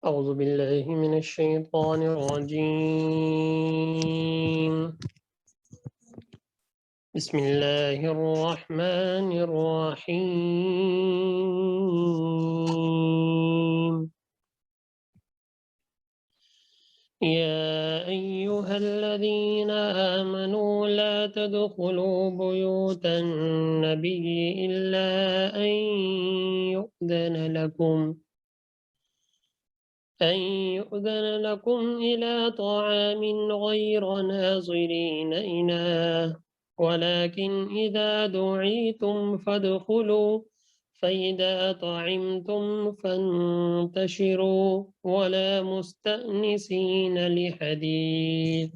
أعوذ بالله من الشيطان الرجيم بسم الله الرحمن الرحيم يا أيها الذين آمنوا لا تدخلوا بيوت النبي إلا أن يؤذن لكم إلى طعام غير ناظرين إناه ولكن إذا دعيتم فادخلوا فإذا طعمتم فانتشروا ولا مستأنسين لحديث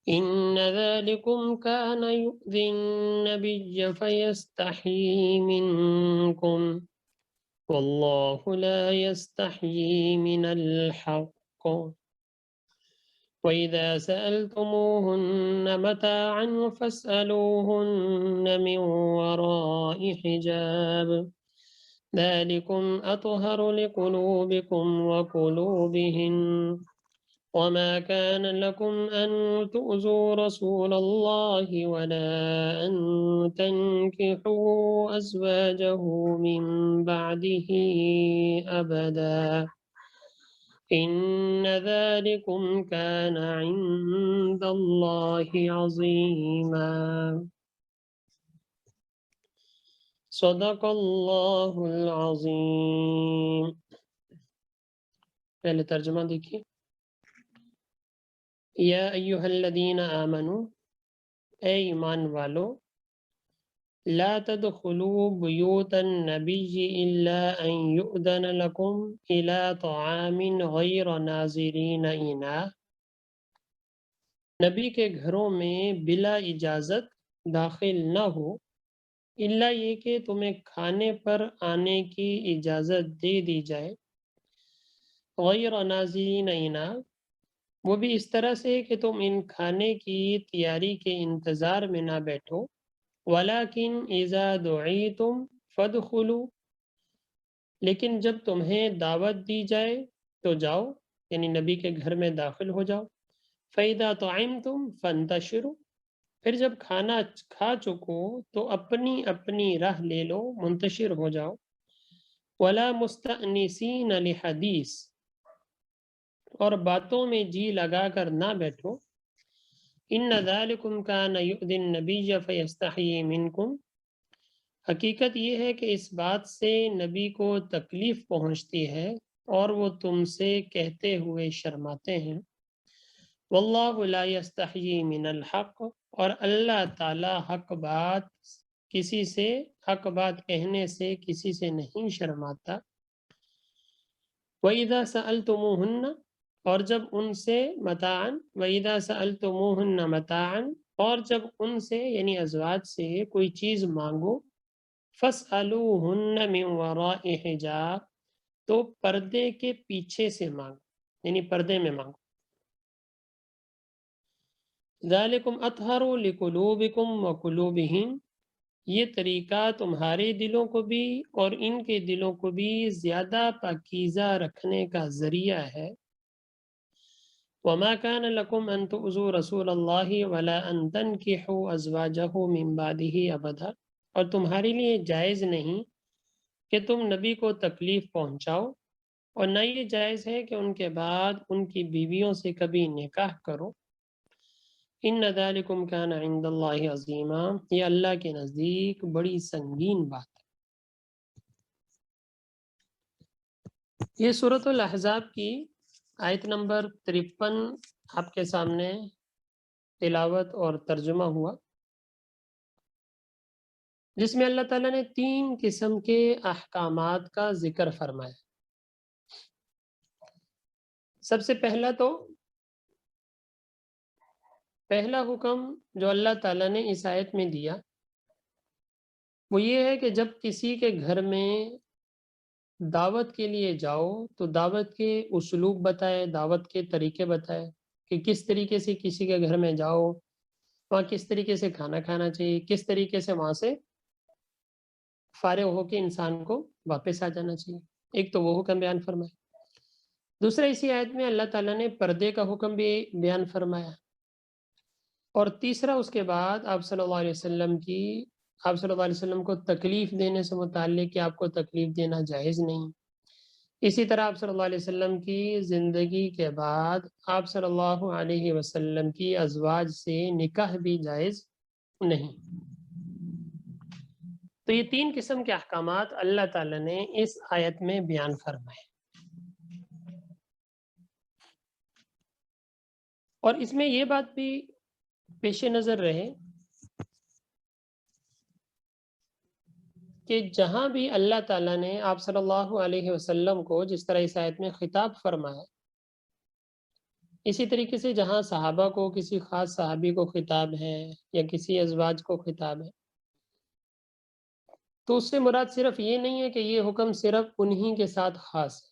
إن ذلكم كان يؤذي النبي فيستحيي منكم والله لا يستحيي من الحق وإذا سألتموهن متاعا فاسألوهن من وراء حجاب ذلكم أطهر لقلوبكم وقلوبهن وما كان لكم أن تؤذوا رسول الله ولا أن تنكحوا أزواجه من بعده أبدا إن ذلكم كان عند الله عظيما صدق اللہ العظیم۔ پہلے ترجمہ دیکھیے، یا ایہا الذین آمنوا، اے ایمان والو، لا تدخلوا بیوت النبی الا ان یؤذن لکم الى طعام غیر ناظرین اناہ، نبی کے گھروں میں بلا اجازت داخل نہ ہو الا یہ کہ تمہیں کھانے پر آنے کی اجازت دے دی جائے، غیر ناظرین اناہ، وہ بھی اس طرح سے کہ تم ان کھانے کی تیاری کے انتظار میں نہ بیٹھو، ولیکن اذا دعیتم فادخلوا، لیکن جب تمہیں دعوت دی جائے تو جاؤ، یعنی نبی کے گھر میں داخل ہو جاؤ، فَإِذَا طَعِمْتُمْ فَانْتَشِرُوا، پھر جب کھانا کھا چکو تو اپنی اپنی راہ لے لو، منتشر ہو جاؤ، وَلَا مُسْتَأْنِسِينَ لِحَدِيث، اور باتوں میں جی لگا کر نہ بیٹھو، إِنَّ ذَلِكُمْ كَانَ يُؤْذِي النَّبِيَّ فَيَسْتَحْيِي مِنْكُمْ، حقیقت یہ ہے کہ اس بات سے نبی کو تکلیف پہنچتی ہے اور وہ تم سے کہتے ہوئے شرماتے ہیں، واللہ لا یستحیی من الحق، اور اللہ تعالی حق بات کہنے سے کسی سے نہیں شرماتا، وَإِذَا سَأَلْتُمُوهُنَّ، اور جب ان سے متاعًا، وَإِذَا سَأَلْتُمُوهُنَّ متاعًا، اور جب ان سے یعنی ازواج سے کوئی چیز مانگو، فَاسْأَلُوهُنَّ مِنْ وَرَاءِ حِجَابٍ، تو پردے کے پیچھے سے مانگو، یعنی پردے میں مانگو، ذَلِكُمْ أَطْهَرُ لِقُلُوبِكُمْ وَقُلُوبِهِمْ، یہ طریقہ تمہارے دلوں کو بھی اور ان کے دلوں کو بھی زیادہ پاکیزہ رکھنے کا ذریعہ ہے، وَمَا كَانَ لَكُمْ أَن تُؤْذُوا رَسُولَ اللَّهِ وَلَا أَن تَنكِحُوا أَزْوَاجَهُ مِن بَعْدِهِ أَبَدًا، اور تمہارے لیے جائز نہیں کہ تم نبی کو تکلیف پہنچاؤ، اور نہ یہ جائز ہے کہ ان کے بعد ان کی بیویوں سے کبھی نکاح کرو، ان ذالکم کان عند اللہ عظیما، یہ اللہ کے نزدیک بڑی سنگین بات ہے۔ یہ سورۃ الاحزاب کی آیت نمبر 53 آپ کے سامنے تلاوت اور ترجمہ ہوا، جس میں اللہ تعالیٰ نے 3 قسم کے احکامات کا ذکر فرمایا۔ سب سے پہلا حکم جو اللہ تعالیٰ نے اس آیت میں دیا وہ یہ ہے کہ جب کسی کے گھر میں دعوت کے لیے جاؤ تو دعوت کے اسلوب بتائے، دعوت کے طریقے بتائے کہ کس طریقے سے کسی کے گھر میں جاؤ، وہاں کس طریقے سے کھانا کھانا چاہیے، کس طریقے سے وہاں سے فارغ ہو کے انسان کو واپس آ جانا چاہیے، ایک تو وہ حکم بیان فرمائے۔ دوسرا اسی آیت میں اللہ تعالیٰ نے پردے کا حکم بھی بیان فرمایا، اور تیسرا اس کے بعد آپ صلی اللہ علیہ وسلم کو تکلیف دینے سے متعلق کہ آپ کو تکلیف دینا جائز نہیں۔ اسی طرح آپ صلی اللہ علیہ وسلم کی زندگی کے بعد آپ صلی اللہ علیہ وسلم کی ازواج سے نکاح بھی جائز نہیں۔ تو یہ تین قسم کے احکامات اللہ تعالیٰ نے اس آیت میں بیان فرمائے، اور اس میں یہ بات بھی پیش نظر رہے کہ جہاں بھی اللہ تعالیٰ نے آپ صلی اللہ علیہ وسلم کو جس طرح اس آیت میں خطاب فرمایا، اسی طریقے سے جہاں صحابہ کو کسی خاص صحابی کو خطاب ہے یا کسی ازواج کو خطاب ہے، تو اس سے مراد صرف یہ نہیں ہے کہ یہ حکم صرف انہی کے ساتھ خاص ہے،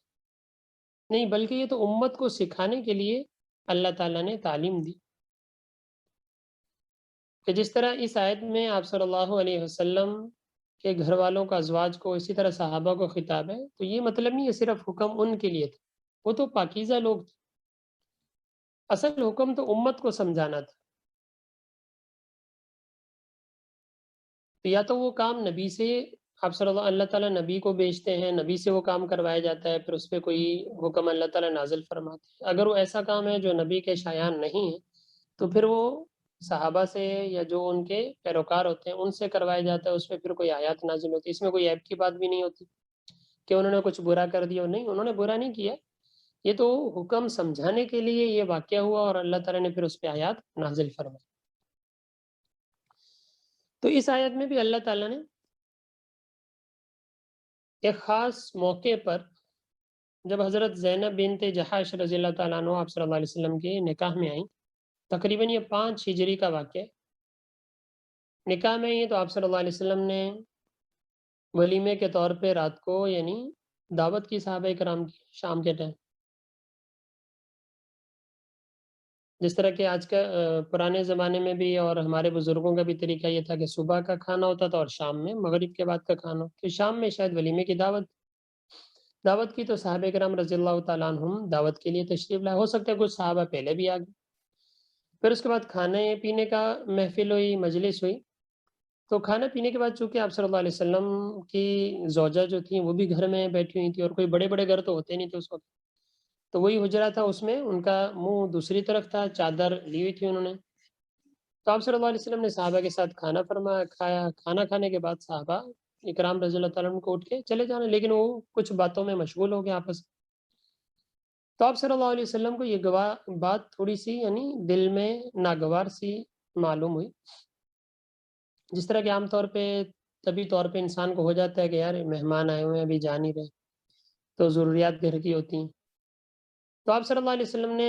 نہیں، بلکہ یہ تو امت کو سکھانے کے لیے اللہ تعالیٰ نے تعلیم دی کہ جس طرح اس آیت میں آپ صلی اللہ علیہ وسلم کے گھر والوں کا ازواج کو، اسی طرح صحابہ کو خطاب ہے، تو یہ مطلب نہیں ہے صرف حکم ان کے لیے تھا، وہ تو پاکیزہ لوگ تھے، اصل حکم تو امت کو سمجھانا تھا۔ تو یا تو وہ کام نبی سے، آپ صلی اللہ تعالیٰ نبی کو بھیجتے ہیں، نبی سے وہ کام کروایا جاتا ہے، پھر اس پہ کوئی حکم اللہ تعالیٰ نازل فرماتے ہیں۔ اگر وہ ایسا کام ہے جو نبی کے شایان نہیں ہے، تو پھر وہ صحابہ سے یا جو ان کے پیروکار ہوتے ہیں ان سے کروایا جاتا ہے، اس پہ پھر کوئی آیات نازل ہوتی ہے۔ اس میں کوئی عیب کی بات بھی نہیں ہوتی کہ انہوں نے کچھ برا کر دیا، نہیں، انہوں نے برا نہیں کیا، یہ تو حکم سمجھانے کے لیے یہ واقعہ ہوا، اور اللہ تعالیٰ نے پھر اس پہ آیات نازل فرمائی۔ تو اس آیت میں بھی اللہ تعالیٰ نے ایک خاص موقع پر، جب حضرت زینب بنت جحش رضی اللہ تعالیٰ عنہ آپ صلی اللہ علیہ وسلم کے نکاح میں آئیں، تقریباً یہ 5 ہجری کا واقعہ ہے، نکاح میں یہ تو آپ صلی اللہ علیہ وسلم نے ولیمے کے طور پہ رات کو یعنی دعوت کی صحابہ کرام کی شام کے ٹائم، جس طرح کہ آج کا پرانے زمانے میں بھی اور ہمارے بزرگوں کا بھی طریقہ یہ تھا کہ صبح کا کھانا ہوتا تھا اور شام میں مغرب کے بعد کا کھانا، تو شام میں شاید ولیمے کی دعوت کی، تو صحابہ کرام رضی اللہ تعالیٰ عنہم دعوت کے لیے تشریف لائے، ہو سکتا ہے کچھ صحابہ پہلے بھی آ گئے، پھر اس کے بعد کھانے پینے کا محفل ہوئی، مجلس ہوئی، تو کھانا پینے کے بعد چونکہ آپ صلی اللہ علیہ وسلم کی زوجہ جو تھیں وہ بھی گھر میں بیٹھی ہوئی تھی، اور کوئی بڑے بڑے گھر تو ہوتے نہیں تھے اس وقت، تو وہی حجرہ تھا، اس میں ان کا منہ دوسری طرف تھا، چادر لی ہوئی تھی انہوں نے، تو آپ صلی اللہ علیہ وسلم نے صحابہ کے ساتھ کھانا کھایا، کھانا کھانے کے بعد صحابہ اکرام رضی اللہ تعالیٰ عنہ کو اٹھ کے چلے جانا، لیکن وہ کچھ باتوں میں مشغول ہو گئے آپس میں، تو آپ صلی اللہ علیہ وسلم کو یہ بات تھوڑی سی یعنی دل میں ناگوار سی معلوم ہوئی، جس طرح کہ عام طور پہ طبی طور پہ انسان کو ہو جاتا ہے کہ یار مہمان آئے ہوئے ہیں ابھی جا نہیں رہے، تو ضروریات گھر کی ہوتی ہیں، تو آپ صلی اللہ علیہ وسلم نے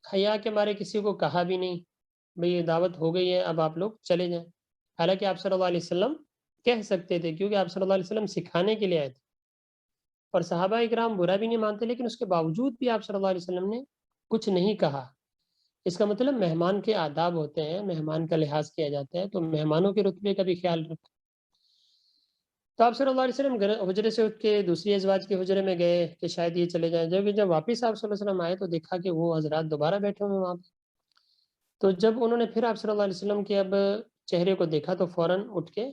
حیا کے مارے کسی کو کہا بھی نہیں، بھئی یہ دعوت ہو گئی ہے اب آپ لوگ چلے جائیں، حالانکہ آپ صلی اللہ علیہ وسلم کہہ سکتے تھے، کیونکہ آپ صلی اللہ علیہ وسلم سکھانے کے لیے آئے تھے، اور صحابہ اکرام برا بھی نہیں مانتے، لیکن اس کے باوجود بھی آپ صلی اللہ علیہ وسلم نے کچھ نہیں کہا۔ اس کا مطلب مہمان کے آداب ہوتے ہیں، مہمان کا لحاظ کیا جاتا ہے، تو مہمانوں کے رتبے کا بھی خیال رکھا، تو آپ صلی اللہ علیہ وسلم حجرے سے اٹھ کے دوسری ازواج کے حجرے میں گئے کہ شاید یہ چلے جائیں، جب واپس آپ صلی اللہ علیہ وسلم آئے تو دیکھا کہ وہ حضرات دوبارہ بیٹھے ہوئے وہاں پہ، تو جب انہوں نے پھر آپ صلی اللہ علیہ وسلم کے اب چہرے کو دیکھا تو فوراً اٹھ کے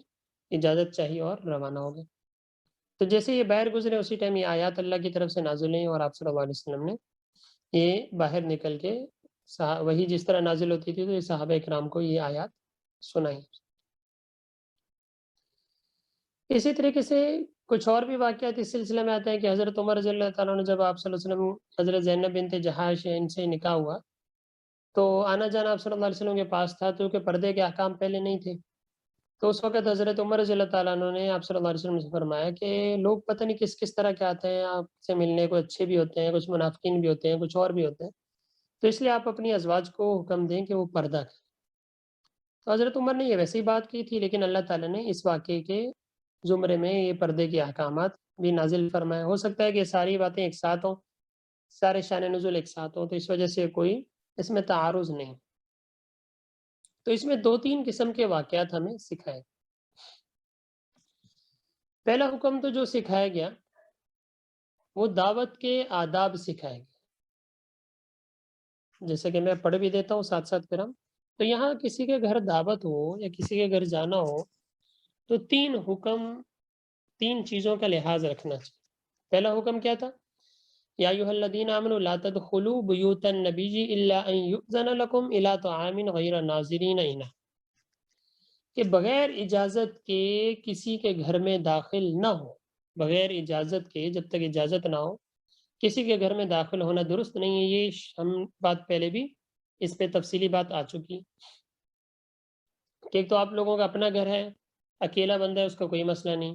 اجازت چاہیے اور روانہ ہو گئے، تو جیسے یہ باہر گزرے اسی ٹائم یہ آیات اللہ کی طرف سے نازل ہوئی، اور آپ صلی اللہ علیہ وسلم نے یہ باہر نکل کے وہی جس طرح نازل ہوتی تھی تو یہ صحابہ اکرام کو یہ آیات سنائی۔ اسی طریقے سے کچھ اور بھی واقعات اس سلسلے میں آتے ہیں کہ حضرت عمر رضی اللہ تعالیٰ نے جب آپ صلی اللہ علیہ وسلم حضرت زینب بنت جحش ان سے نکاح ہوا، تو آنا جانا آپ صلی اللہ علیہ وسلم کے پاس تھا، تو کہ پردے کے احکام پہلے نہیں تھے، تو اس وقت حضرت عمر رضی اللہ تعالیٰ عنہ نے آپ صلی اللہ علیہ وسلم سے فرمایا کہ لوگ پتہ نہیں کس کس طرح کے آتے ہیں آپ سے ملنے، کو اچھے بھی ہوتے ہیں، کچھ منافقین بھی ہوتے ہیں، کچھ اور بھی ہوتے ہیں، تو اس لیے آپ اپنی ازواج کو حکم دیں کہ وہ پردہ کریں، تو حضرت عمر نے یہ ویسے ہی بات کی تھی، لیکن اللہ تعالیٰ نے اس واقعے کے زمرے میں یہ پردے کے احکامات بھی نازل فرمائے، ہو سکتا ہے کہ ساری باتیں ایک ساتھ ہوں، سارے شان نزول ایک ساتھ ہوں، تو اس وجہ سے کوئی اس میں تعارض نہیں، تو اس میں 2-3 قسم کے واقعات ہمیں سکھائے۔ پہلا حکم تو جو سکھایا گیا وہ دعوت کے آداب سکھائے گے، جیسے کہ میں پڑھ بھی دیتا ہوں ساتھ ساتھ پھر ہم تو یہاں کسی کے گھر دعوت ہو یا کسی کے گھر جانا ہو تو تین حکم، تین چیزوں کا لحاظ رکھنا چاہیے۔ پہلا حکم کیا تھا؟ یا ایھا الذین آمنوا لا تدخلوا بیوت النبی الا ان یؤذن لکم الی طعام غیر ناظرین انہ، کہ بغیر اجازت کے کسی کے گھر میں داخل نہ ہو، بغیر اجازت کے، جب تک اجازت نہ ہو کسی کے گھر میں داخل ہونا درست نہیں ہے۔ یہ ہم بات پہلے بھی اس پہ تفصیلی بات آ چکی کہ ایک تو آپ لوگوں کا اپنا گھر ہے، اکیلا بندہ ہے، اس کا کوئی مسئلہ نہیں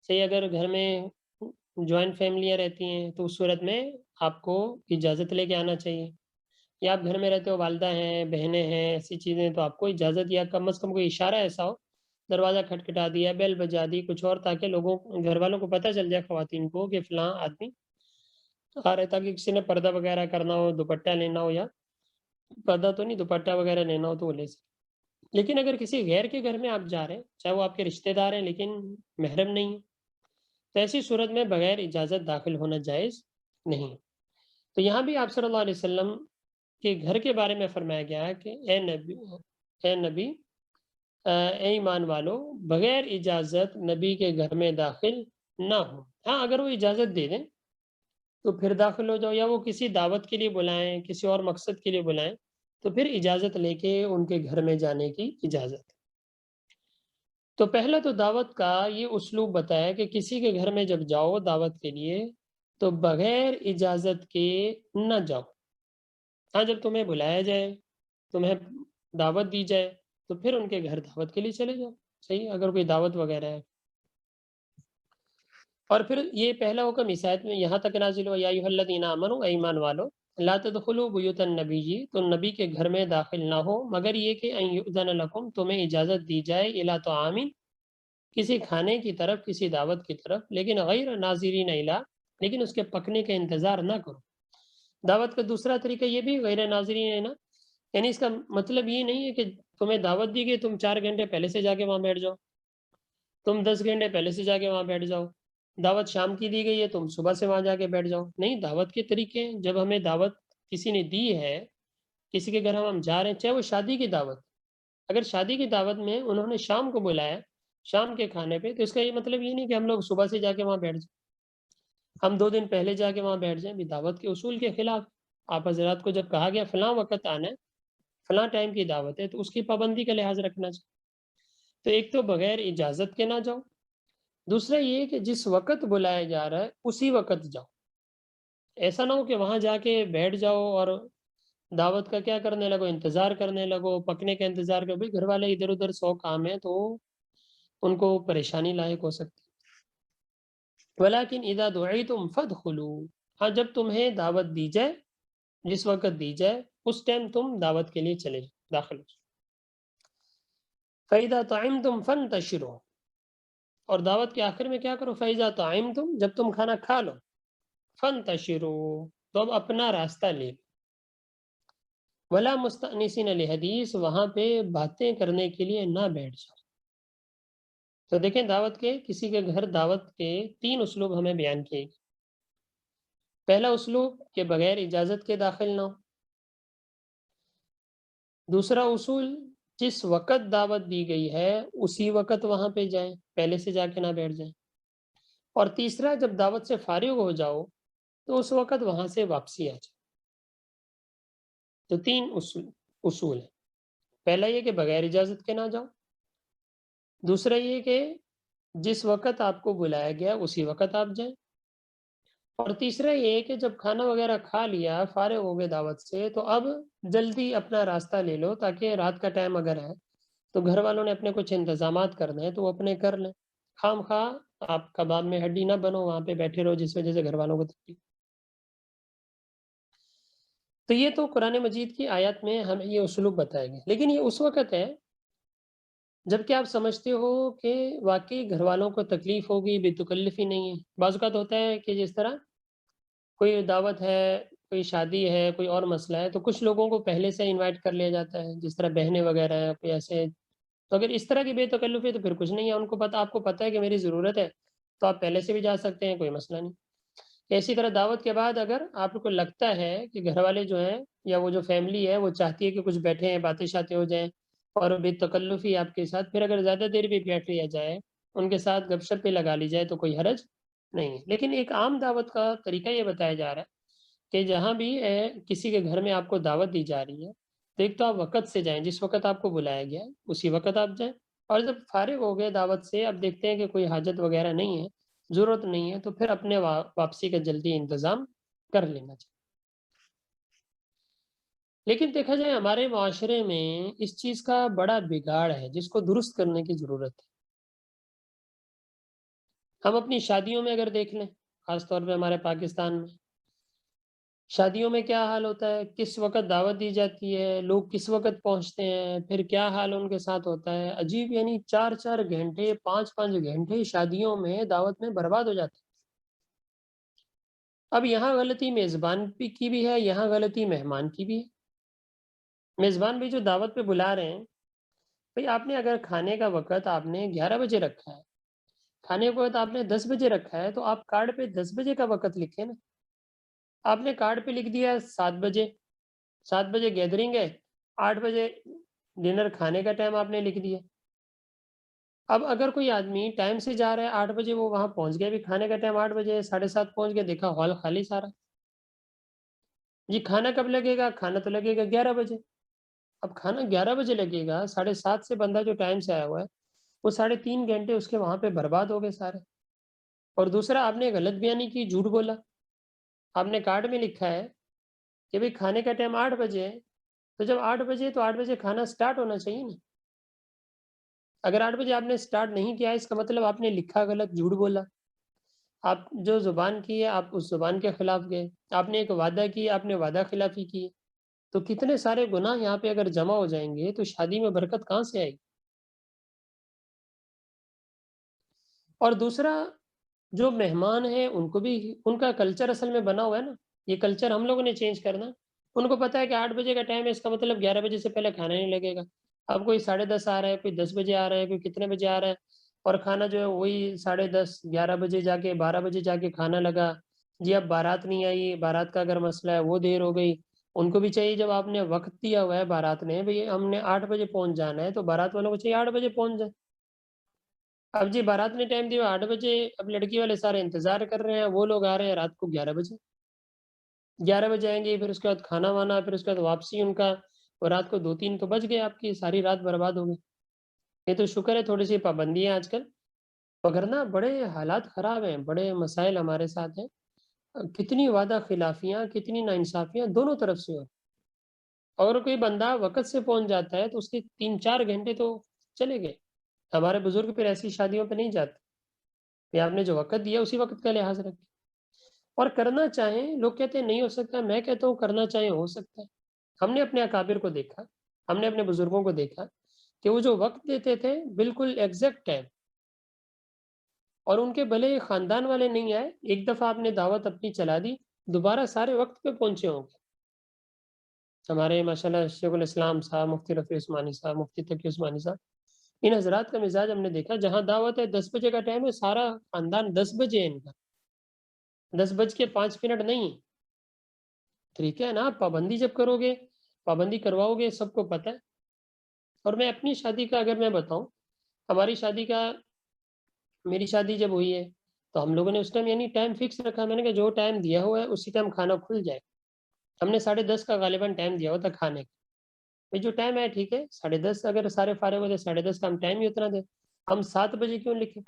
صحیح۔ اگر گھر میں جوائنٹ فیملیاں رہتی ہیں تو اس صورت میں آپ کو اجازت لے کے آنا چاہیے، یا آپ گھر میں رہتے ہو، والدہ ہیں، بہنیں ہیں، ایسی چیزیں، تو آپ کو اجازت یا کم از کم کوئی اشارہ ایسا ہو، دروازہ کھٹکھٹا دیا، بیل بجا دی، کچھ اور، تاکہ لوگوں گھر والوں کو پتہ چل جائے، خواتین کو، کہ فلاں آدمی آ رہے، تاکہ کسی نے پردہ وغیرہ کرنا ہو، دوپٹہ لینا ہو، یا پردہ تو نہیں، دوپٹہ وغیرہ لینا ہو تو وہ لے سکتے۔ لیکن اگر کسی غیر کے گھر میں آپ جا رہے ہیں، چاہے وہ آپ کے رشتہ دار ہیں لیکن محرم نہیں ہے، تو ایسی صورت میں بغیر اجازت داخل ہونا جائز نہیں۔ تو یہاں بھی آپ صلی اللہ علیہ وسلم کے گھر کے بارے میں فرمایا گیا ہے کہ اے نبی، اے ایمان والو، بغیر اجازت نبی کے گھر میں داخل نہ ہو۔ ہاں اگر وہ اجازت دے دیں تو پھر داخل ہو جاؤ، یا وہ کسی دعوت کے لیے بلائیں، کسی اور مقصد کے لیے بلائیں، تو پھر اجازت لے کے ان کے گھر میں جانے کی اجازت۔ تو پہلا تو دعوت کا یہ اسلوب بتایا کہ کسی کے گھر میں جب جاؤ دعوت کے لیے تو بغیر اجازت کے نہ جاؤ۔ ہاں جب تمہیں بلایا جائے، تمہیں دعوت دی جائے، تو پھر ان کے گھر دعوت کے لیے چلے جاؤ، صحیح، اگر کوئی دعوت وغیرہ ہے۔ اور پھر یہ پہلا حکم اس آیت میں یہاں تک نازل ہوا، یا ایھا الذین آمنوا، اے ایمان والو، لا تدخلوا بیوت النبی، تو نبی کے گھر میں داخل نہ ہو مگر یہ کہ ان یؤذن لکم، تمہیں اجازت دی جائے، الی طعام، کسی کھانے کی طرف، کسی دعوت کی طرف، لیکن غیر ناظرین الی، لیکن اس کے پکنے کا انتظار نہ کرو۔ دعوت کا دوسرا طریقہ یہ بھی غیر ناظرین الی، یعنی اس کا مطلب یہ نہیں ہے کہ تمہیں دعوت دی گئی، تم 4 گھنٹے پہلے سے جا کے وہاں بیٹھ جاؤ، تم 10 گھنٹے پہلے سے جا کے وہاں بیٹھ جاؤ۔ دعوت شام کی دی گئی ہے، تم صبح سے وہاں جا کے بیٹھ جاؤ، نہیں۔ دعوت کے طریقے ہیں، جب ہمیں دعوت کسی نے دی ہے، کسی کے گھر ہم جا رہے ہیں، چاہے وہ شادی کی دعوت، اگر شادی کی دعوت میں انہوں نے شام کو بلایا، شام کے کھانے پہ، تو اس کا یہ مطلب یہ نہیں کہ ہم لوگ صبح سے جا کے وہاں بیٹھ جائیں، ہم 2 دن پہلے جا کے وہاں بیٹھ جائیں، بھی دعوت کے اصول کے خلاف۔ آپ حضرات کو جب کہا گیا فلاں وقت آنا ہے، فلاں ٹائم کی دعوت ہے، تو اس کی پابندی کا لحاظ رکھنا چاہیے۔ تو ایک تو بغیر اجازت کے نہ جاؤ، دوسرا یہ کہ جس وقت بلایا جا رہا ہے اسی وقت جاؤ، ایسا نہ ہو کہ وہاں جا کے بیٹھ جاؤ اور دعوت کا کیا کرنے لگو، انتظار کرنے لگو، پکنے کا انتظار کرو، بھائی گھر والے ادھر ادھر 100 کام ہے تو ان کو پریشانی لاحق ہو سکتی۔ ولیکن اذا دعیتم فادخلوا، ہاں جب تمہیں دعوت دی جائے، جس وقت دی جائے اس ٹائم تم دعوت کے لیے چلے جاؤ، داخل ہو جاؤ۔ فَإِذَا طَعِمْتُمْ فَانْتَشِرُوا، اور دعوت کے آخر میں کیا کرو، فَإِذَا طَعِمْتُمْ، جب تم کھانا کھا لو، فَانْتَشِرُوا، تو اب اپنا راستہ لے لو، وَلَا مُسْتَأْنِسِينَ لِحَدِيث، وہاں پہ باتیں کرنے کے لیے نہ بیٹھ جاؤ۔ تو دیکھیں دعوت کے، کسی کے گھر دعوت کے 3 اسلوب ہمیں بیان کیے گئے۔ پہلا اسلوب کہ بغیر اجازت کے داخل نہ ہو، دوسرا اصول جس وقت دعوت دی گئی ہے اسی وقت وہاں پہ جائیں، پہلے سے جا کے نہ بیٹھ جائیں، اور تیسرا جب دعوت سے فارغ ہو جاؤ تو اس وقت وہاں سے واپسی آ جائے۔ تو 3 اصول ہیں۔ پہلا یہ کہ بغیر اجازت کے نہ جاؤ، دوسرا یہ کہ جس وقت آپ کو بلایا گیا اسی وقت آپ جائیں، اور تیسرا یہ کہ جب کھانا وغیرہ کھا لیا، فارغ ہو گئے دعوت سے، تو اب جلدی اپنا راستہ لے لو، تاکہ رات کا ٹائم اگر ہے تو گھر والوں نے اپنے کچھ انتظامات کرنے ہیں تو وہ اپنے کر لیں، خام خواہ آپ کباب میں ہڈی نہ بنو، وہاں پہ بیٹھے رہو جس وجہ سے گھر والوں کو تکلیف۔ تو یہ تو قرآن مجید کی آیات میں ہمیں یہ اسلوب بتائے گئے، لیکن یہ اس وقت ہے جب کہ آپ سمجھتے ہو کہ واقعی گھر والوں کو تکلیف ہوگی، بے تکلفی نہیں ہے۔ بعض اوقات ہوتا ہے کہ جس طرح کوئی دعوت ہے، کوئی شادی ہے، کوئی اور مسئلہ ہے، تو کچھ لوگوں کو پہلے سے انوائٹ کر لیا جاتا ہے، جس طرح بہنیں وغیرہ ہیں، کوئی ایسے، تو اگر اس طرح کی بے تکلفی ہے تو پھر کچھ نہیں ہے، ان کو پتہ، آپ کو پتہ ہے کہ میری ضرورت ہے، تو آپ پہلے سے بھی جا سکتے ہیں، کوئی مسئلہ نہیں۔ اسی طرح دعوت کے بعد اگر آپ کو لگتا ہے کہ گھر والے جو ہیں یا وہ جو فیملی ہے وہ چاہتی ہے کہ کچھ بیٹھے ہیں باتیں شاتیں ہو جائیں اور بے تکلفی آپ کے ساتھ، پھر اگر زیادہ دیر بھی بیٹھ لیا جائے ان کے ساتھ گپ شپ پہ لگا لی جائے تو کوئی حرج نہیں ہے۔ لیکن ایک عام دعوت کا طریقہ یہ بتایا جا رہا ہے کہ جہاں بھی کسی کے گھر میں آپ کو دعوت دی جا رہی ہے تو ایک تو آپ وقت سے جائیں، جس وقت آپ کو بلایا گیا ہے اسی وقت آپ جائیں، اور جب فارغ ہو گئے دعوت سے، اب دیکھتے ہیں کہ کوئی حاجت وغیرہ نہیں ہے، ضرورت نہیں ہے، تو پھر اپنے واپسی کا جلدی انتظام کر لینا چاہیے۔ لیکن دیکھا جائے ہمارے معاشرے میں اس چیز کا بڑا بگاڑ ہے جس کو درست کرنے کی ضرورت ہے۔ ہم اپنی شادیوں میں اگر دیکھ لیں، خاص طور پہ ہمارے پاکستان میں شادیوں میں کیا حال ہوتا ہے، کس وقت دعوت دی جاتی ہے، لوگ کس وقت پہنچتے ہیں، پھر کیا حال ان کے ساتھ ہوتا ہے، عجیب، یعنی 4 4 گھنٹے 5 5 گھنٹے شادیوں میں دعوت میں برباد ہو جاتے ہیں۔ اب یہاں غلطی میزبان کی بھی ہے، یہاں غلطی مہمان کی بھی ہے۔ میزبان بھی جو دعوت پہ بلا رہے ہیں، بھئی آپ نے اگر کھانے کا وقت آپ نے 11 بجے رکھا ہے، کھانے کا وقت آپ نے 10 بجے رکھا ہے، تو آپ کارڈ پہ 10 بجے کا وقت لکھیں نا۔ آپ نے کارڈ پہ لکھ دیا 7 بجے، 7 بجے گیدرنگ ہے، 8 بجے ڈنر کھانے کا ٹائم آپ نے لکھ دیا۔ اب اگر کوئی آدمی ٹائم سے جا رہا ہے 8 بجے، وہ وہاں پہنچ گیا، بھی کھانے کا ٹائم 8 بجے ہے، 7:30 پہنچ گیا، دیکھا ہال خالی سارا۔ جی کھانا کب لگے گا؟ کھانا تو لگے گا 11 بجے۔ اب کھانا 11 بجے لگے گا، 7:30 سے بندہ جو ٹائم سے آیا ہوا ہے وہ 3.5 گھنٹے اس کے وہاں پہ برباد ہو گئے سارے۔ اور دوسرا، آپ نے غلط بیانی کی، جھوٹ بولا۔ آپ نے کارڈ میں لکھا ہے کہ بھئی کھانے کا ٹائم 8 بجے ہے، تو جب 8 بجے تو 8 بجے کھانا سٹارٹ ہونا چاہیے نا۔ اگر 8 بجے آپ نے سٹارٹ نہیں کیا، اس کا مطلب آپ نے لکھا غلط، جھوٹ بولا۔ آپ جو زبان کی ہے آپ اس زبان کے خلاف گئے، آپ نے ایک وعدہ کی، آپ نے وعدہ خلافی کی، تو کتنے سارے گناہ یہاں پہ اگر جمع ہو جائیں گے تو شادی میں برکت کہاں سے آئے گی؟ اور دوسرا، جو مہمان ہیں ان کو بھی ان کا کلچر اصل میں بنا ہوا ہے نا، یہ کلچر ہم لوگوں نے چینج کرنا۔ ان کو پتا ہے کہ 8 بجے کا ٹائم ہے، اس کا مطلب 11 بجے سے پہلے کھانا نہیں لگے گا۔ اب کوئی 10:30 آ رہا ہے، کوئی 10 بجے آ رہا ہے، کوئی کتنے بجے آ رہا ہے، اور کھانا جو ہے وہی 10:30 11 بجے جا کے 12 بجے جا کے کھانا لگا۔ جی اب بارات نہیں آئی، بارات کا اگر مسئلہ ہے وہ دیر ہو گئی، ان کو بھی چاہیے جب آپ نے وقت دیا ہوا ہے بارات نے، بھئی ہم نے 8 بجے پہنچ جانا ہے، تو بارات والوں کو چاہیے 8 بجے پہنچ جائے۔ اب جی بارات نے ٹائم دیا 8 بجے، اب لڑکی والے سارے انتظار کر رہے ہیں، وہ لوگ آ رہے ہیں رات کو 11 بجے، 11 بجے آئیں گے، پھر اس کے بعد کھانا وانا، پھر اس کے بعد واپسی ان کا، اور رات کو 2 3 تو بج گئے، آپ کی ساری رات برباد ہو گئی۔ یہ تو شکر ہے تھوڑی سی پابندی ہے آج کل، وگرنہ بڑے حالات خراب ہیں، بڑے مسائل ہمارے ساتھ ہیں۔ کتنی وعدہ خلافیاں، کتنی ناانصافیاں دونوں طرف سے ہو۔ اگر کوئی بندہ وقت سے پہنچ جاتا ہے تو اس کے 3 4 گھنٹے تو چلے گئے۔ ہمارے بزرگ پھر ایسی شادیوں پہ نہیں جاتے، کہ آپ نے جو وقت دیا اسی وقت کا لحاظ رکھیں، اور کرنا چاہیں، لوگ کہتے ہیں نہیں ہو سکتا، میں کہتا ہوں کرنا چاہیں ہو سکتا ہے۔ ہم نے اپنے اکابر کو دیکھا، ہم نے اپنے بزرگوں کو دیکھا کہ وہ جو وقت دیتے تھے بالکل ایگزیکٹ ٹائم، اور ان کے بھلے ہی خاندان والے نہیں آئے، ایک دفعہ آپ نے دعوت اپنی چلا دی، دوبارہ سارے وقت پہ پہنچے ہوں گے۔ ہمارے ماشاءاللہ شیخ الاسلام صاحب، مفتی رفیع عثمانی صاحب، مفتی تقی عثمانی صاحب، ان حضرات کا مزاج ہم نے دیکھا، جہاں دعوت ہے 10 بجے کا ٹائم ہے، سارا خاندان 10 بجے ہے ان کا، 10 بج کے 5 منٹ نہیں۔ طریقہ ہے نا، آپ پابندی جب کرو گے، پابندی کرواؤ گے، سب کو پتہ ہے۔ اور میں اپنی شادی کا اگر میں بتاؤں، ہماری شادی کا، میری شادی جب ہوئی ہے تو ہم لوگوں نے اس ٹائم یعنی ٹائم فکس رکھا، میں نے کہا جو ٹائم دیا ہوا ہے اسی ٹائم کھانا کھل جائے۔ ہم نے 10:30 کا غالباً ٹائم دیا ہوا تھا کھانے کا، بھائی جو ٹائم ہے ٹھیک ہے، 10:30 اگر سارے فارغ ہو جائے، 10:30 کا ہم ٹائم ہی اتنا دیں، ہم 7 بجے کیوں لکھیں؟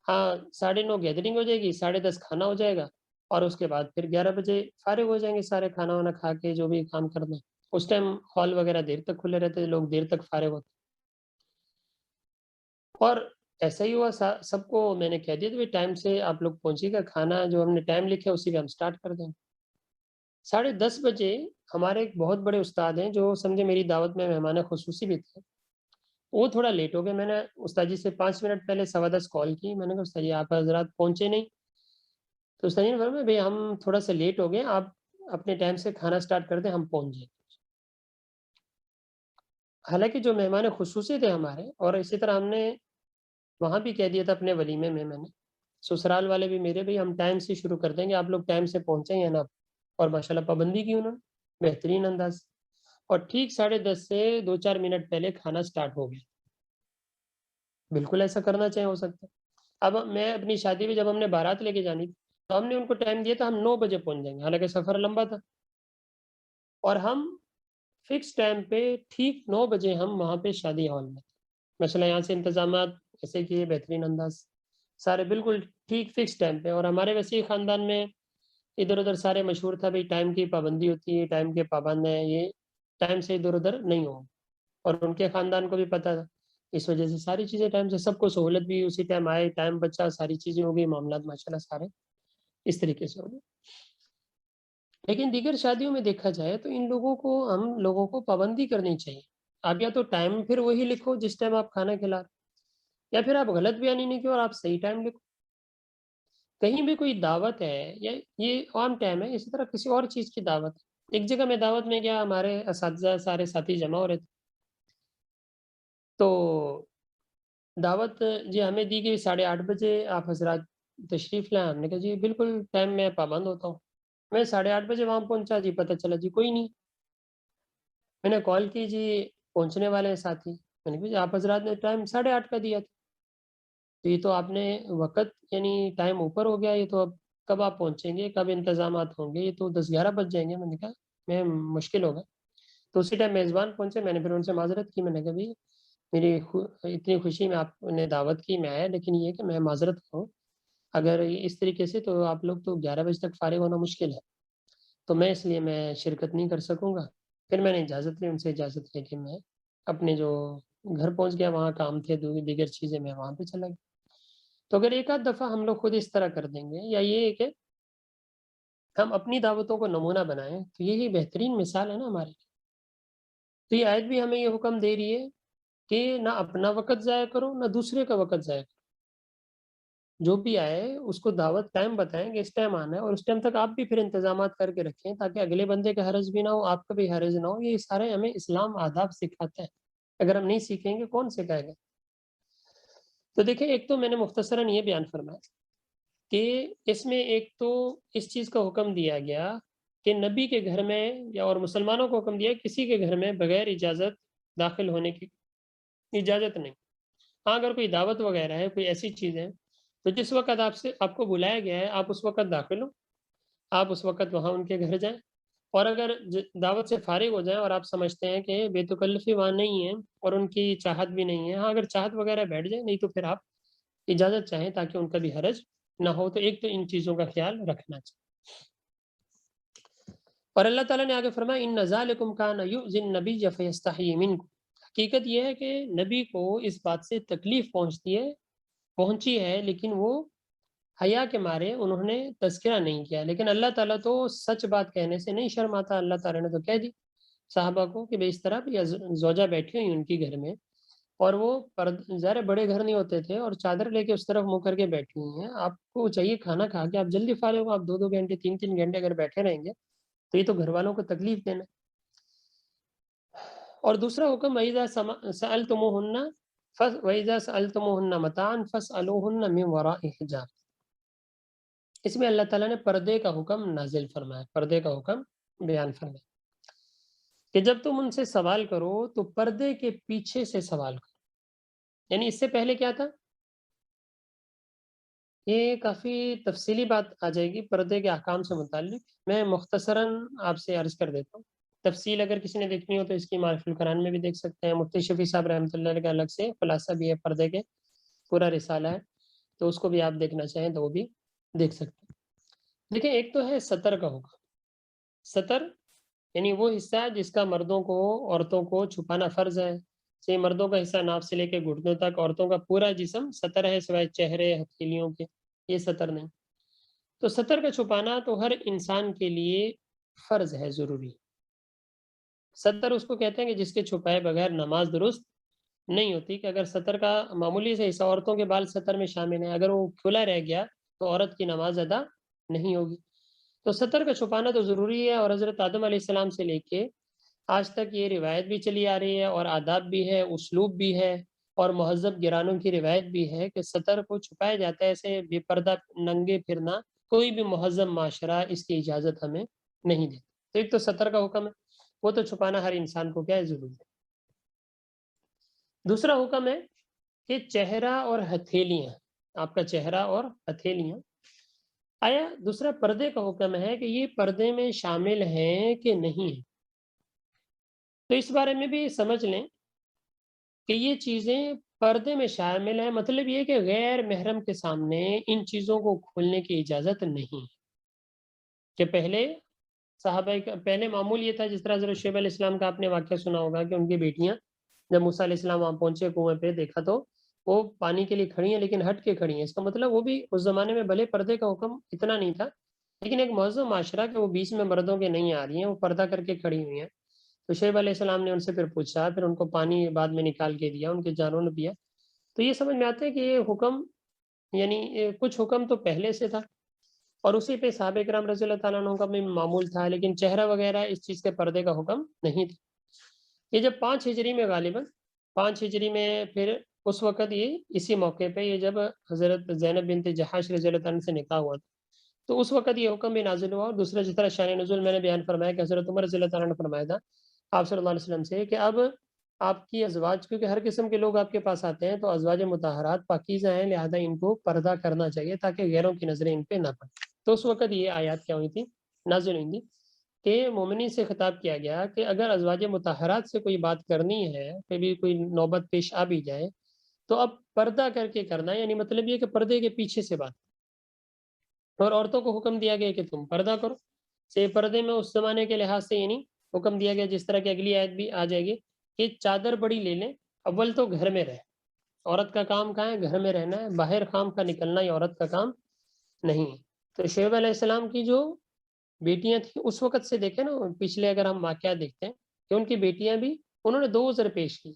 ہاں 9:30 گیدرنگ ہو جائے گی، 10:30 کھانا ہو جائے گا، اور اس کے بعد پھر 11 بجے فارغ ہو جائیں گے سارے، کھانا وانا کھا کے جو بھی کام کرنا ہے۔ اس ٹائم ہال وغیرہ دیر تک کھلے رہتے، لوگ دیر تک فارغ ہوتے، اور ایسا ہی ہوا، سب کو میں نے کہہ دیا تو ٹائم سے آپ لوگ پہنچیے گا، کھانا جو ہم نے ٹائم لکھا ہے اسی پہ ہم سٹارٹ کر دیں گے۔ 10:30 بجے ہمارے ایک بہت بڑے استاد ہیں جو سمجھے میری دعوت میں مہمان خصوصی بھی تھے، وہ تھوڑا لیٹ ہو گئے۔ میں نے استاد جی سے 5 منٹ پہلے 10:15 کال کی، میں نے کہا استاد جی آپ حضرات پہنچے نہیں، تو استاد جی نے فرمایا بھائی ہم تھوڑا سا لیٹ ہو گئے، آپ اپنے ٹائم سے کھانا سٹارٹ کر دیں، ہم پہنچ جائیں۔ حالانکہ جو مہمان خصوصی تھے ہمارے، اور اسی طرح ہم نے وہاں بھی کہہ دیا تھا اپنے ولیمے میں، میں نے سسرال والے بھی میرے بھی ہم ٹائم سے شروع کر دیں گے, آپ لوگ ٹائم سے پہنچے ہیں نا, اور ماشاءاللہ پابندی کی انہوں نے بہترین انداز, اور ٹھیک 10:30 سے 2-4 منٹ پہلے کھانا سٹارٹ ہو گیا. بالکل ایسا کرنا چاہے ہو سکتا ہے. اب میں اپنی شادی میں جب ہم نے بارات لے کے جانی تھی تو ہم نے ان کو ٹائم دیا تھا ہم 9 بجے پہنچ جائیں گے, حالانکہ سفر لمبا تھا, اور ہم فکس ٹائم پہ ٹھیک 9 بجے ہم وہاں پہ شادی ہال میں, مثلا یہاں سے انتظامات ایسے کیے بہترین انداز سارے بالکل ٹھیک فکس ٹائم پہ. اور ہمارے ویسے ہی خاندان میں ادھر ادھر سارے مشہور تھا بھائی ٹائم کی پابندی ہوتی ہے, ٹائم کے پابند ہیں, یہ ٹائم سے ادھر ادھر نہیں ہو, اور ان کے خاندان کو بھی پتہ تھا, اس وجہ سے ساری چیزیں ٹائم سے, سب کو سہولت بھی اسی ٹائم آئے, ٹائم بچا, ساری چیزیں ہو گئی, معاملات ماشاءاللہ سارے اس طریقے سے ہو گئے. لیکن دیگر شادیوں میں دیکھا جائے تو ان لوگوں کو, ہم لوگوں کو پابندی کرنی چاہیے. آپ یا تو ٹائم پھر وہی لکھو جس ٹائم آپ کھانا کھلا رہے, یا پھر آپ غلط بیانی نہیں کیوں اور آپ صحیح ٹائم لکھو. کہیں بھی کوئی دعوت ہے یا یہ عام ٹائم ہے, اسی طرح کسی اور چیز کی دعوت ہے. ایک جگہ میں دعوت میں گیا, ہمارے اساتذہ سارے ساتھی جمع ہو رہے تھے, تو دعوت جی ہمیں دی گئی 8:30 بجے, آپ حضرات تشریف لائیں. ہم نے کہا جی بالکل ٹائم میں پابند ہوتا ہوں. میں 8:30 بجے وہاں پہنچا, جی پتہ چلا جی کوئی نہیں. میں نے کال کی, جی پہنچنے والے ہیں ساتھی. میں نے کہا جی آپ حضرات نے ٹائم 8:30 کا دیا تھا, تو یہ تو آپ نے وقت یعنی ٹائم اوپر ہو گیا, یہ تو اب کب آپ پہنچیں گے, کب انتظامات ہوں گے, یہ تو 10-11 بج جائیں گے. میں نے کہا میں مشکل ہوگا. تو اسی ٹائم میزبان پہنچے, میں نے پھر ان سے معذرت کی. میں نے کہا بھی میری اتنی خوشی میں آپ نے دعوت کی, میں آیا, لیکن یہ کہ میں معذرت ہوں, اگر اس طریقے سے تو آپ لوگ تو 11 بجے تک فارغ ہونا مشکل ہے, تو میں اس لیے میں شرکت نہیں کر سکوں گا. پھر میں نے اجازت لی, ان سے اجازت لے کے میں اپنے جو گھر پہنچ گیا, وہاں کام تھے دیگر چیزیں, میں وہاں پہ چلا گیا. تو اگر ایک آدھ دفعہ ہم لوگ خود اس طرح کر دیں گے, یا یہ ہے کہ ہم اپنی دعوتوں کو نمونہ بنائیں, تو یہی بہترین مثال ہے نا ہمارے لیے. تو یہ آیت بھی ہمیں یہ حکم دے رہی ہے کہ نہ اپنا وقت ضائع کرو, نہ دوسرے کا وقت ضائع کرو. جو بھی آئے اس کو دعوت ٹائم بتائیں کہ اس ٹائم آنا ہے, اور اس ٹائم تک آپ بھی پھر انتظامات کر کے رکھیں, تاکہ اگلے بندے کا حرج بھی نہ ہو, آپ کا بھی حرج نہ ہو. یہ سارے ہمیں اسلام آداب سکھاتا ہے, اگر ہم نہیں سیکھیں گے کون سکھائے گا. تو دیکھیں, ایک تو میں نے مختصراً یہ بیان فرمایا کہ اس میں ایک تو اس چیز کا حکم دیا گیا کہ نبی کے گھر میں, یا اور مسلمانوں کو حکم دیا کسی کے گھر میں بغیر اجازت داخل ہونے کی اجازت نہیں. ہاں اگر کوئی دعوت وغیرہ ہے, کوئی ایسی چیز ہے, تو جس وقت آپ کو بلایا گیا ہے, آپ اس وقت داخل ہو, آپ اس وقت وہاں ان کے گھر جائیں. اور اگر دعوت سے فارغ ہو جائیں اور آپ سمجھتے ہیں کہ بے تکلفی وہاں نہیں ہے اور ان کی چاہت بھی نہیں ہے, ہاں اگر چاہت وغیرہ بیٹھ جائے, نہیں تو پھر آپ اجازت چاہیں تاکہ ان کا بھی حرج نہ ہو. تو ایک تو ان چیزوں کا خیال رکھنا چاہیے. اور اللہ تعالیٰ نے آگے فرمایا ان ذالکم کان یؤذی النبی فیستحیی منکم. حقیقت یہ ہے کہ نبی کو اس بات سے تکلیف پہنچی ہے, لیکن وہ حیا کے مارے انہوں نے تذکرہ نہیں کیا. لیکن اللہ تعالیٰ تو سچ بات کہنے سے نہیں شرماتا. اللہ تعالیٰ نے تو کہہ دی صحابہ کو کہ بھائی اس طرح بھی زوجہ بیٹھی ہوئی ان کی گھر میں, اور وہ ظاہر بڑے گھر نہیں ہوتے تھے, اور چادر لے کے اس طرف منہ کر کے بیٹھی ہوئی ہیں. آپ کو چاہیے کھانا کھا کے آپ جلدی فارغ ہو, آپ 2-2 گھنٹے 3-3 گھنٹے اگر بیٹھے رہیں گے تو یہ تو گھر والوں کو تکلیف دینا. اور دوسرا حکم وَإِذَا سَأَلْتُمُوهُنَّ وَإِذَا سَأَلْتُمُوهُنَّ مَتَاعًا فَاسْأَلُوهُنَّ مِنْ وَرَاءِ حِجَابٍ. اس میں اللہ تعالیٰ نے پردے کا حکم نازل فرمایا, پردے کا حکم بیان فرمایا کہ جب تم ان سے سوال کرو تو پردے کے پیچھے سے سوال کرو. یعنی اس سے پہلے کیا تھا, یہ کافی تفصیلی بات آ جائے گی پردے کے احکام سے متعلق. میں مختصراً آپ سے عرض کر دیتا ہوں. تفصیل اگر کسی نے دیکھنی ہو تو اس کی معرفت القرآن میں بھی دیکھ سکتے ہیں. مفتی شفیع صاحب رحمۃ اللہ علیہ کا الگ سے خلاصہ بھی ہے پردے کے, پورا رسالہ ہے, تو اس کو بھی آپ دیکھنا چاہیں تو وہ بھی دیکھ سکتے ہیں. دیکھیں, ایک تو ہے سطر کا حکم. سطر یعنی وہ حصہ جس کا مردوں کو عورتوں کو چھپانا فرض ہے. سے مردوں کا حصہ ناف سے لے کے گھٹنوں تک, عورتوں کا پورا جسم سطر ہے سوائے چہرے ہتھیلیوں کے, یہ سطر نہیں. تو سطر کا چھپانا تو ہر انسان کے لیے فرض ہے, ضروری. سطر اس کو کہتے ہیں کہ جس کے چھپائے بغیر نماز درست نہیں ہوتی. کہ اگر سطر کا معمولی سے حصہ, عورتوں کے بال سطر میں شامل ہیں, اگر وہ کھلا رہ گیا تو عورت کی نماز ادا نہیں ہوگی. تو سطر کا چھپانا تو ضروری ہے, اور حضرت آدم علیہ السلام سے لے کے آج تک یہ روایت بھی چلی آ رہی ہے, اور آداب بھی ہے, اسلوب بھی ہے, اور مہذب گرانوں کی روایت بھی ہے کہ سطر کو چھپایا جاتا ہے، ایسے بے پردہ ننگے پھرنا کوئی بھی مہذب معاشرہ اس کی اجازت ہمیں نہیں دیتا۔ تو ایک تو سطر کا حکم ہے، وہ تو چھپانا ہر انسان کو کیا ہے، ضروری ہے۔ دوسرا حکم ہے کہ چہرہ اور ہتھیلیاں، آپ کا چہرہ اور ہتھیلیاں، آیا دوسرا پردے کا حکم ہے کہ یہ پردے میں شامل ہیں کہ نہیں ہے۔ تو اس بارے میں بھی سمجھ لیں کہ یہ چیزیں پردے میں شامل ہیں، مطلب یہ کہ غیر محرم کے سامنے ان چیزوں کو کھولنے کی اجازت نہیں ہے۔ کہ پہلے معمول یہ تھا، جس طرح حضرت شعیب علیہ السلام کا آپ نے واقعہ سنا ہوگا کہ ان کی بیٹیاں جب موسیٰ علیہ السلام وہاں پہنچے کنویں پہ، دیکھا تو وہ پانی کے لیے کھڑی ہیں لیکن ہٹ کے کھڑی ہیں۔ اس کا مطلب وہ بھی اس زمانے میں بھلے پردے کا حکم اتنا نہیں تھا، لیکن ایک مہذب معاشرہ کہ وہ بیچ میں مردوں کے نہیں آ رہی ہیں، وہ پردہ کر کے کھڑی ہوئی ہیں۔ تو شعیب علیہ السلام نے ان سے پھر پوچھا، پھر ان کو پانی بعد میں نکال کے دیا، ان کے جانوں نے پیا۔ تو یہ سمجھ میں آتا ہے کہ یہ حکم یعنی کچھ حکم تو پہلے سے تھا، اور اسی پہ صحابہ کرام رضی اللہ تعالیٰ عنہ کا بھی معمول تھا، لیکن چہرہ وغیرہ اس چیز کے پردے کا حکم نہیں تھا۔ یہ جب 5 ہجری میں غالباً 5 ہجری میں، پھر اس وقت یہ اسی موقع پہ یہ جب حضرت زینب بنت جحش رضی اللہ تعالیٰ عنہ سے نکاح ہوا تھا، تو اس وقت یہ حکم بھی نازل ہوا۔ اور دوسرا جس طرح شان نزول میں نے بیان فرمایا کہ حضرت عمر رضی اللہ تعالیٰ عنہ نے فرمایا تھا آپ صلی اللہ علیہ وسلم سے کہ اب آپ کی ازواج، کیونکہ ہر قسم کے لوگ آپ کے پاس آتے ہیں، تو ازواج مطہرات پاکیزہ ہیں، لہذا ان کو پردہ کرنا چاہیے تاکہ غیروں کی نظریں ان پہ نہ پڑیں۔ تو اس وقت یہ آیات کیا ہوئی تھی، نازل ہوئی تھی کہ مومنین سے خطاب کیا گیا کہ اگر ازواج مطہرات سے کوئی بات کرنی ہے، کبھی کوئی نوبت پیش آ بھی جائے، تو اب پردہ کر کے کرنا، یعنی مطلب یہ کہ پردے کے پیچھے سے بات۔ اور عورتوں کو حکم دیا گیا کہ تم پردہ کرو۔ سے پردے میں اس زمانے کے لحاظ سے یعنی حکم دیا گیا، جس طرح کی اگلی آیت بھی آ جائے گی کہ چادر بڑی لے لیں، اول تو گھر میں رہے۔ عورت کا کام کہاں ہے، گھر میں رہنا ہے، باہر خام کا نکلنا یہ عورت کا کام نہیں ہے۔ تو شعیب علیہ السلام کی جو بیٹیاں تھیں اس وقت سے دیکھیں نا، پچھلے اگر ہم واقعات دیکھتے ہیں کہ ان کی بیٹیاں بھی انہوں نے 2 عذر پیش کی۔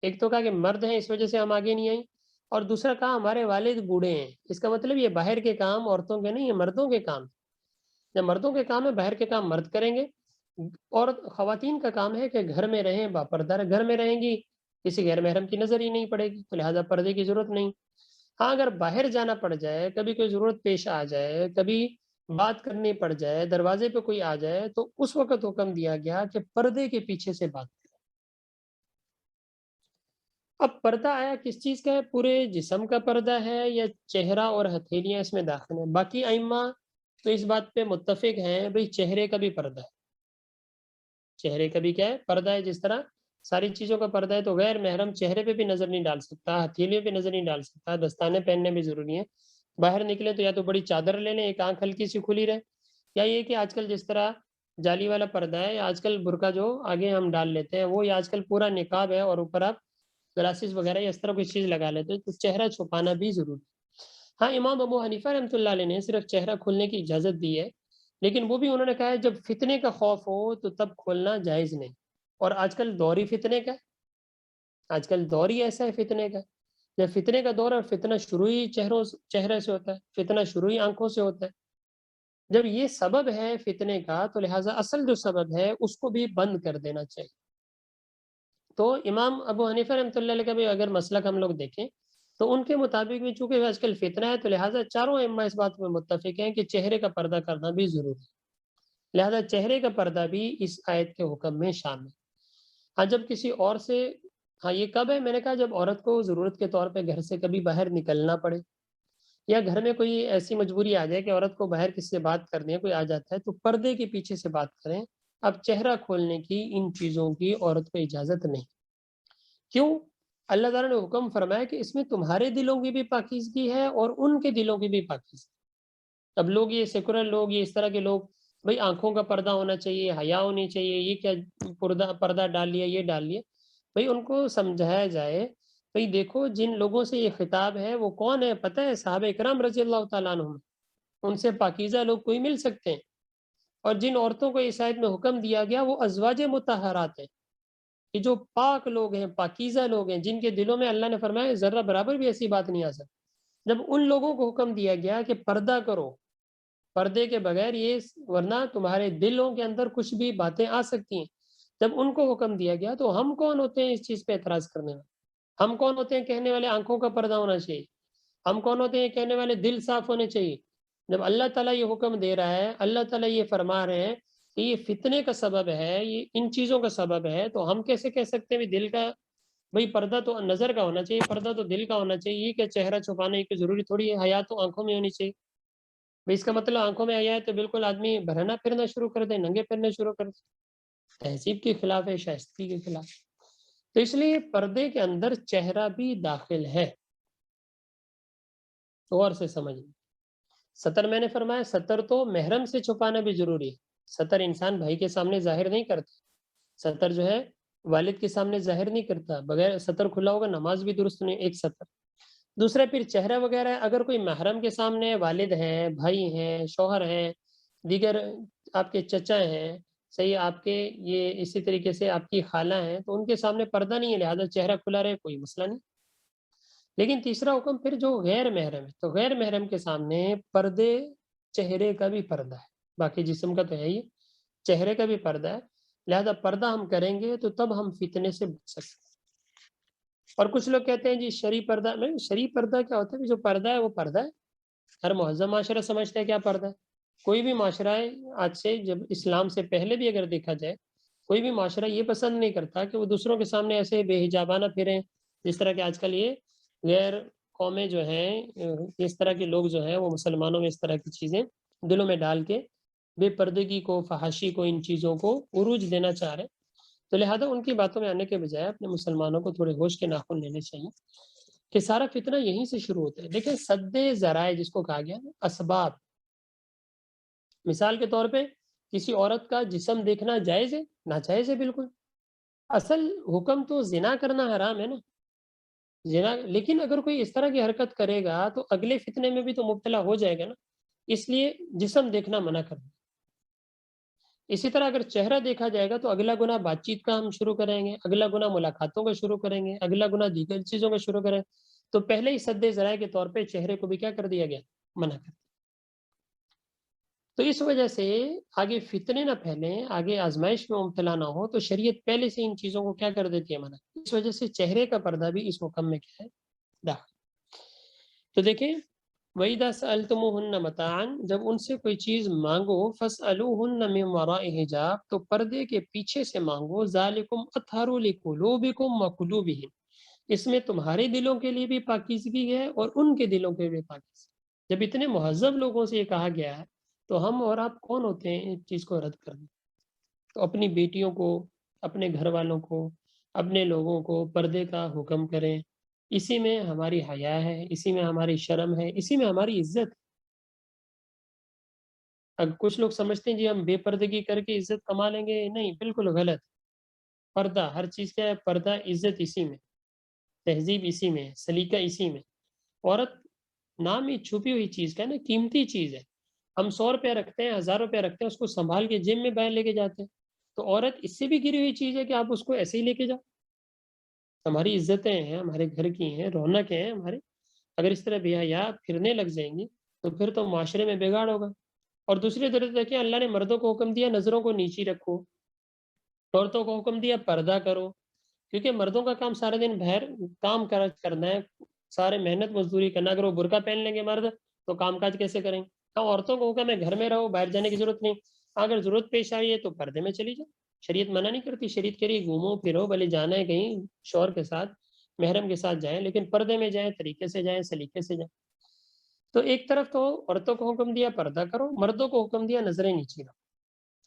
ایک تو کہا کہ مرد ہیں اس وجہ سے ہم آگے نہیں آئیں، اور دوسرا کہا ہمارے والد بوڑھے ہیں۔ اس کا مطلب یہ باہر کے کام عورتوں کے نہیں، یہ مردوں کے کام۔ جب مردوں کے کام ہے، باہر کے کام مرد کریں گے، اور خواتین کا کام ہے کہ گھر میں رہیں، باپردہ رہیں۔ گھر میں رہیں گی، کسی غیر محرم کی نظر ہی نہیں پڑے گی، تو لہٰذا پردے کی ضرورت نہیں۔ ہاں اگر باہر جانا پڑ جائے، کبھی کوئی ضرورت پیش آ جائے، کبھی بات کرنی پڑ جائے، دروازے پہ کوئی آ جائے، تو اس وقت حکم دیا گیا کہ پردے کے پیچھے سے بات کریں۔ اب پردہ آیا کس چیز کا ہے، پورے جسم کا پردہ ہے یا چہرہ اور ہتھیلیاں اس میں داخل ہیں؟ باقی ائمہ تو اس بات پہ متفق ہیں بھئی چہرے کا بھی پردہ ہے، چہرے کا بھی کیا ہے، پردہ ہے۔ جس طرح ساری چیزوں کا پردہ ہے، تو غیر محرم چہرے پہ بھی نظر نہیں ڈال سکتا، ہتھیلیوں پہ نظر نہیں ڈال سکتا، دستانے پہننے بھی ضروری ہیں۔ باہر نکلے تو یا تو بڑی چادر لے لیں، ایک آنکھ ہلکی سی کھلی رہے، یا یہ کہ آج کل جس طرح جالی والا پردہ ہے، یا آج کل برقع جو آگے ہم ڈال لیتے ہیں وہ، یا آج کل پورا نقاب ہے اور اوپر آپ گلاسز وغیرہ یا اس طرح کوئی چیز لگا لیتے ہیں، تو چہرہ چھپانا بھی ضروری ہے۔ ہاں امام ابو حنیفہ رحمۃ اللہ علیہ نے صرف چہرہ کھولنے کی اجازت دی ہے، لیکن وہ بھی انہوں نے کہا ہے جب فتنے کا خوف ہو تو تب کھولنا جائز نہیں۔ اور آج کل دور ہی فتنے کا ہے، آج کل دور ہی ایسا ہے فتنے کا۔ جب فتنے کا دور ہے، فتنہ شروع ہی چہرے سے ہوتا ہے، فتنہ شروع ہی آنکھوں سے ہوتا ہے۔ جب یہ سبب ہے فتنے کا، تو لہٰذا اصل جو سبب ہے اس کو بھی بند کر دینا چاہیے۔ تو امام ابو حنیفہ رحمۃ اللہ علیہ کا بھی اگر مسلک ہم لوگ دیکھیں تو ان کے مطابق بھی چونکہ آج کل فتنہ ہے، تو لہٰذا چاروں ائمہ اس بات میں متفق ہیں کہ چہرے کا پردہ کرنا بھی ضروری ہے، لہٰذا چہرے کا پردہ بھی اس آیت کے حکم میں شامل ہے۔ ہاں جب کسی اور سے، ہاں یہ کب ہے، میں نے کہا جب عورت کو ضرورت کے طور پہ گھر سے کبھی باہر نکلنا پڑے، یا گھر میں کوئی ایسی مجبوری آ جائے کہ عورت کو باہر کسی سے بات کرنی ہے، کوئی آ جاتا ہے، تو پردے کے پیچھے سے بات کریں۔ اب چہرہ کھولنے کی ان چیزوں کی عورت کو اجازت نہیں۔ کیوں؟ اللہ تعالیٰ نے حکم فرمایا کہ اس میں تمہارے دلوں کی بھی پاکیزگی ہے اور ان کے دلوں کی بھی پاکیزگی۔ اب لوگ یہ سیکولر لوگ، یہ اس طرح کے لوگ، بھئی آنکھوں کا پردہ ہونا چاہیے، حیا ہونی چاہیے، یہ کیا پردہ ڈال لیا، یہ ڈال لیا، بھئی ان کو سمجھایا جائے بھئی دیکھو جن لوگوں سے یہ خطاب ہے وہ کون ہے پتہ ہے، صحابہ اکرام رضی اللہ تعالیٰ عنہ، ان سے پاکیزہ لوگ کوئی مل سکتے ہیں۔ اور جن عورتوں کو اس آیت میں حکم دیا گیا وہ ازواج مطہرات ہیں، کہ جو پاک لوگ ہیں، پاکیزہ لوگ ہیں، جن کے دلوں میں اللہ نے فرمایا ذرہ برابر بھی ایسی بات نہیں آ سکتی۔ جب ان لوگوں کو حکم دیا گیا کہ پردہ کرو، پردے کے بغیر یہ، ورنہ تمہارے دلوں کے اندر کچھ بھی باتیں آ سکتی ہیں، جب ان کو حکم دیا گیا تو ہم کون ہوتے ہیں اس چیز پہ اعتراض کرنے میں؟ ہم کون ہوتے ہیں کہنے والے آنکھوں کا پردہ ہونا چاہیے؟ ہم کون ہوتے ہیں کہنے والے دل صاف ہونے چاہیے؟ جب اللہ تعالیٰ یہ حکم دے رہا ہے، اللہ تعالیٰ یہ فرما رہے ہیں کہ یہ فتنے کا سبب ہے، یہ ان چیزوں کا سبب ہے، تو ہم کیسے کہہ سکتے ہیں بھی دل کا؟ بھائی پردہ تو نظر کا ہونا چاہیے، پردہ تو دل کا ہونا چاہیے، یہ کہ چہرہ چھپانے کی ضروری تھوڑی ہے، حیا تو آنکھوں میں ہونی چاہیے۔ بھائی اس کا مطلب آنکھوں میں حیا ہے تو بالکل آدمی بھرنا پھرنا شروع کر دے، ننگے پھرنا شروع کر دے، تہذیب کے خلاف ہے، شائستگی کے خلاف۔ تو اس لیے پردے کے اندر چہرہ بھی داخل ہے، غور سے سمجھیں۔ ستر میں نے فرمایا ستر تو محرم سے چھپانا بھی ضروری ہے، ستر انسان بھائی کے سامنے ظاہر نہیں کرتا، ستر جو ہے والد کے سامنے ظاہر نہیں کرتا، بغیر ستر کھلا ہوگا نماز بھی درست نہیں، ایک ستر۔ دوسرا پھر چہرہ وغیرہ اگر کوئی محرم کے سامنے والد ہیں، بھائی ہیں، شوہر ہیں، دیگر آپ کے چچا ہیں، صحیح، آپ کے یہ اسی طریقے سے آپ کی خالہ ہیں، تو ان کے سامنے پردہ نہیں ہے، لہٰذا چہرہ کھلا رہے کوئی مسئلہ نہیں۔ لیکن تیسرا حکم پھر جو غیر محرم ہے، تو غیر محرم کے سامنے پردے، چہرے کا بھی پردہ ہے، باقی جسم کا تو ہے ہی، چہرے کا بھی پردہ ہے، لہذا پردہ ہم کریں گے تو تب ہم فتنے سے بچ سکتے ہیں۔ اور کچھ لوگ کہتے ہیں جی شرعی پردہ، نہیں، شرعی پردہ کیا ہوتا ہے؟ جو پردہ ہے وہ پردہ ہے، ہر مہذب معاشرہ سمجھتا ہے کیا پردہ ہے۔ کوئی بھی معاشرہ ہے آج سے، جب اسلام سے پہلے بھی اگر دیکھا جائے، کوئی بھی معاشرہ یہ پسند نہیں کرتا کہ وہ دوسروں کے سامنے ایسے بے حجابانہ پھریں، جس طرح کہ آج کل یہ غیر قومیں جو ہیں، اس طرح کے لوگ جو ہیں وہ مسلمانوں میں اس طرح کی چیزیں دلوں میں ڈال کے بے پردگی کو، فحاشی کو، ان چیزوں کو عروج دینا چاہ رہے ہیں۔ تو لہذا ان کی باتوں میں آنے کے بجائے اپنے مسلمانوں کو تھوڑے ہوش کے ناخن لینے چاہیے کہ سارا فتنہ یہیں سے شروع ہوتا ہے۔ دیکھیں سد ذرائع جس کو کہا گیا، اسباب، مثال کے طور پہ کسی عورت کا جسم دیکھنا جائز ہے؟ ناجائز ہے بالکل۔ اصل حکم تو زنا کرنا حرام ہے نا، زنا، لیکن اگر کوئی اس طرح کی حرکت کرے گا تو اگلے فتنے میں بھی تو مبتلا ہو جائے گا نا، اس لیے جسم دیکھنا منع کر دیں۔ اسی طرح اگر چہرہ دیکھا جائے گا تو اگلا گناہ بات چیت کا ہم شروع کریں گے، اگلا گناہ ملاقاتوں کا شروع کریں گے، اگلا گناہ دیگر چیزوں کا شروع کریں گے۔ تو پہلے ہی سد ذرائع کے طور پہ چہرے کو بھی کیا کر دیا گیا؟ منع کر دیا۔ تو اس وجہ سے آگے فتنے نہ پھیلیں، آگے آزمائش میں مبتلا نہ ہو، تو شریعت پہلے سے ان چیزوں کو کیا کر دیتی ہے؟ منع۔ اس وجہ سے چہرے کا پردہ بھی اس حکم میں کیا ہے؟ داخل۔ تو دیکھیں وَإِذَا سَأَلْتُمُوهُنَّ مَتَاعًا، جب ان سے کوئی چیز مانگو، فَاسْأَلُوهُنَّ مِنْ وَرَاءِ حِجَاب، تو پردے کے پیچھے سے مانگو، ذَلِكُمْ أَطْهَرُ لِقُلُوبِكُمْ وَقُلُوبِهِمْ، اس میں تمہارے دلوں کے لیے بھی پاکیزگی ہے اور ان کے دلوں کے لیے بھی پاکیزگی۔ جب اتنے مہذب لوگوں سے یہ کہا گیا ہے تو ہم اور آپ کون ہوتے ہیں اس چیز کو رد کرنے؟ تو اپنی بیٹیوں کو، اپنے گھر والوں کو، اپنے لوگوں کو پردے کا حکم کریں، اسی میں ہماری حیا ہے، اسی میں ہماری شرم ہے، اسی میں ہماری عزت ہے۔ اب کچھ لوگ سمجھتے ہیں جی ہم بے پردگی کر کے عزت کما لیں گے، نہیں، بالکل غلط۔ پردہ ہر چیز کیا ہے؟ پردہ عزت اسی میں، تہذیب اسی میں، سلیقہ اسی میں۔ عورت نام ہی چھپی ہوئی چیز کا ہے نا، قیمتی چیز ہے۔ ہم 100 روپیہ رکھتے ہیں، 1000 روپیہ رکھتے ہیں، اس کو سنبھال کے جیب میں باہر لے کے جاتے ہیں۔ تو عورت اس سے بھی گری ہوئی چیز ہے کہ آپ اس کو ایسے ہی لے کے جاؤ۔ ہماری عزتیں ہیں، ہمارے گھر کی ہیں، رونق ہیں ہمارے، اگر اس طرح بے حیا پھرنے لگ جائیں گی تو پھر تو معاشرے میں بگاڑ ہوگا۔ اور دوسری طرف دیکھیں اللہ نے مردوں کو حکم دیا نظروں کو نیچی رکھو، عورتوں کو حکم دیا پردہ کرو، کیونکہ مردوں کا کام سارے دن باہر کام کرنا ہے، سارے محنت مزدوری کرنا۔ اگر وہ برقع پہن لیں گے مرد تو کام کاج کیسے کریں؟ ہاں، عورتوں کو حکم ہے گھر میں رہو، باہر جانے کی ضرورت نہیں، اگر ضرورت پیش آئی ہے تو پردے میں چلی جاؤ، شریعت منع نہیں کرتی، شریعت کہہ رہی ہے گھومو پھرو، بھلے جانا ہے کہیں شوہر کے ساتھ، محرم کے ساتھ جائیں، لیکن پردے میں جائیں، طریقے سے جائیں، سلیقے سے جائیں۔ تو ایک طرف تو عورتوں کو حکم دیا پردہ کرو، مردوں کو حکم دیا نظریں نیچی رکھو۔